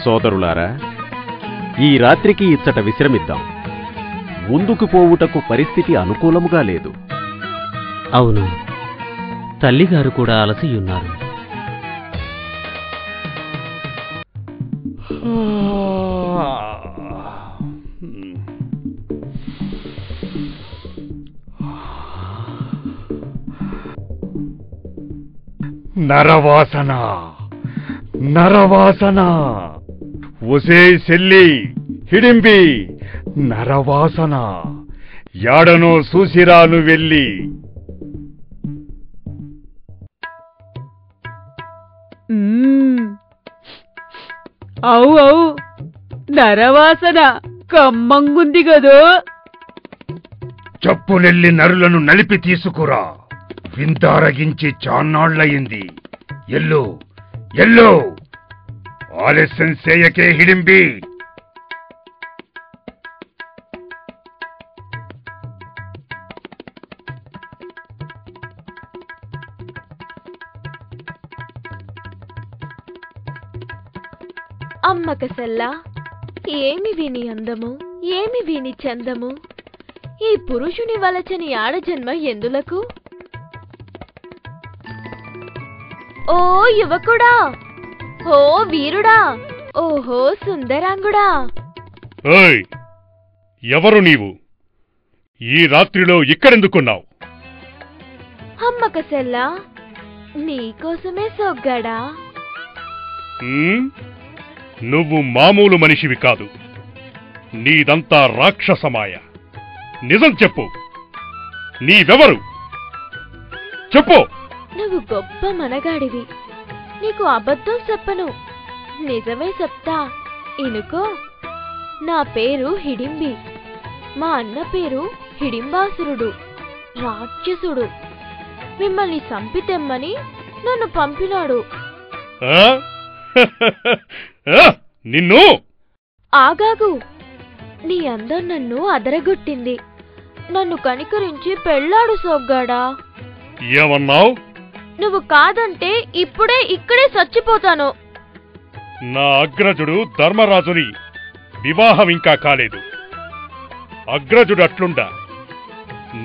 సోదరులారా, ఈ రాత్రికి ఇచ్చట విశ్రమిద్దాం. ముందుకు పోవుటకు పరిస్థితి అనుకూలముగా లేదు. అవును, తల్లిగారు కూడా అలసియున్నారు. నరవాసన, నరవాసన, ఒసే సెల్లి హిడింబి, నరవాసన యాడనో చూసిరాను వెళ్ళి. అవు అవు, నరవాసన కమ్మంగుంది గదో. చెప్పులెల్లి నరులను నలిపి తీసుకురా. వింతారగించి చాన్నాళ్లయింది. ఎల్లు ఎల్లు, ఆలస్యం చేయకే హిడింబి. అమ్మకసల్లా, ఏమి విని అందము, ఏమి విని చందము. ఈ పురుషుని వలచని ఆడజన్మ ఎందులకు? ఓ యువకుడా, ఓ వీరుడా, ఓహో సుందరాంగుడా. ఓయ్, ఎవరు నీవు? ఈ రాత్రిలో ఇక్కడెందుకున్నావు? అమ్మకసల్లా, నీకోసమే సొగ్గాడా. నువ్వు మామూలు మనిషివి కాదు. నీదంతా రాక్షసమాయ. నిజం చెప్పు, నీవెవరు? చెప్పు. నువ్వు గొప్ప మనగాడివి. నీకు అబద్ధం చెప్పను, నిజమే చెప్తా. ఇనుకో, నా పేరు హిడింబి. మా అన్న పేరు హిడింబాసురుడు, రాక్షసుడు. మిమ్మల్ని చంపితెమ్మని నన్ను పంపినాడు. నిన్ను ఆగాగు, నీ అందం నన్ను అదరగొట్టింది. నన్ను కనికరించి పెళ్ళాడు సోగ్గాడా. ఏమన్నావు? నువ్వు కాదంటే ఇప్పుడే ఇక్కడే చచ్చిపోతాను. నా అగ్రజుడు ధర్మరాజుని వివాహం ఇంకా కాలేదు. అగ్రజుడు అట్లుండా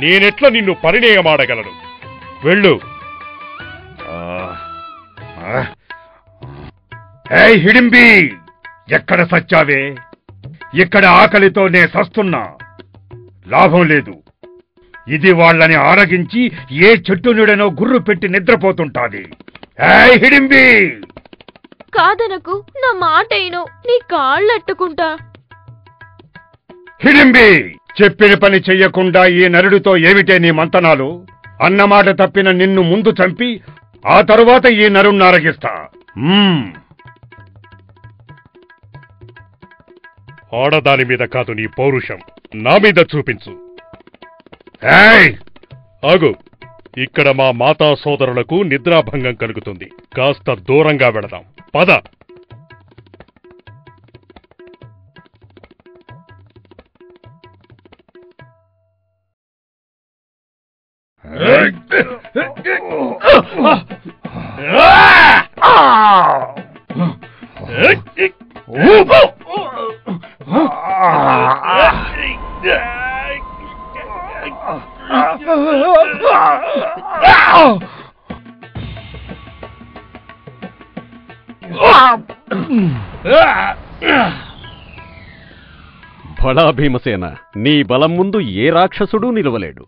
నేనెట్లా నిన్ను పరిణయమాడగలను? వెళ్ళు. ఏయ్ హిడింబి, ఎక్కడ సచ్చావే? ఇక్కడ ఆకలితో నే సస్తున్నా. లాభం లేదు. ఇది వాళ్ళని ఆరగించి ఏ చెట్టు నీడనో గుర్రు పెట్టి నిద్రపోతుంటాది. ఏయ్ హిడింబి! కాదనకు, నా మాటైను, నీ కాళ్ళట్టుకుంటా. హిడింబి, చెప్పిన పని చెయ్యకుండా ఈ నరుడితో ఏమిటే నీ మంతనాలు? అన్నమాట తప్పిన నిన్ను ముందు చంపి ఆ తరువాత ఈ నరుణ్ణి ఆరగిస్తా. ఆడదాని మీద కాదు నీ పౌరుషం, నా మీద చూపించు. ఆగు, ఇక్కడ మా మాతా సోదరులకు నిద్రాభంగం కలుగుతుంది. కాస్త దూరంగా వెళదాం. పద. బడా భీమసేన, నీ బలం ముందు ఏ రాక్షసుడూ నిలవలేడు.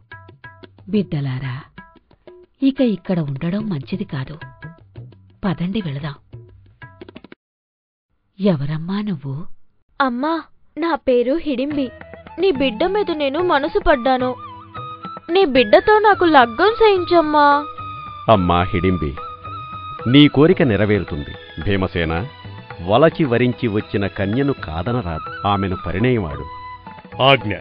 బిడ్డలారా, ఇక ఇక్కడ ఉండడం మంచిది కాదు. పదండి వెళదాం. ఎవరమ్మా నువ్వు? అమ్మా, నా పేరు హిడింబి. నీ బిడ్డ మీద నేను మనసు పడ్డాను. నీ బిడ్డతో నాకు లగ్గం చేయించమ్మా. అమ్మా హిడింబి, నీ కోరిక నెరవేరుతుంది. భీమసేన, వలచి వరించి వచ్చిన కన్యను కాదనరాదు. ఆమెను పరిణయమాడు. ఆజ్ఞ.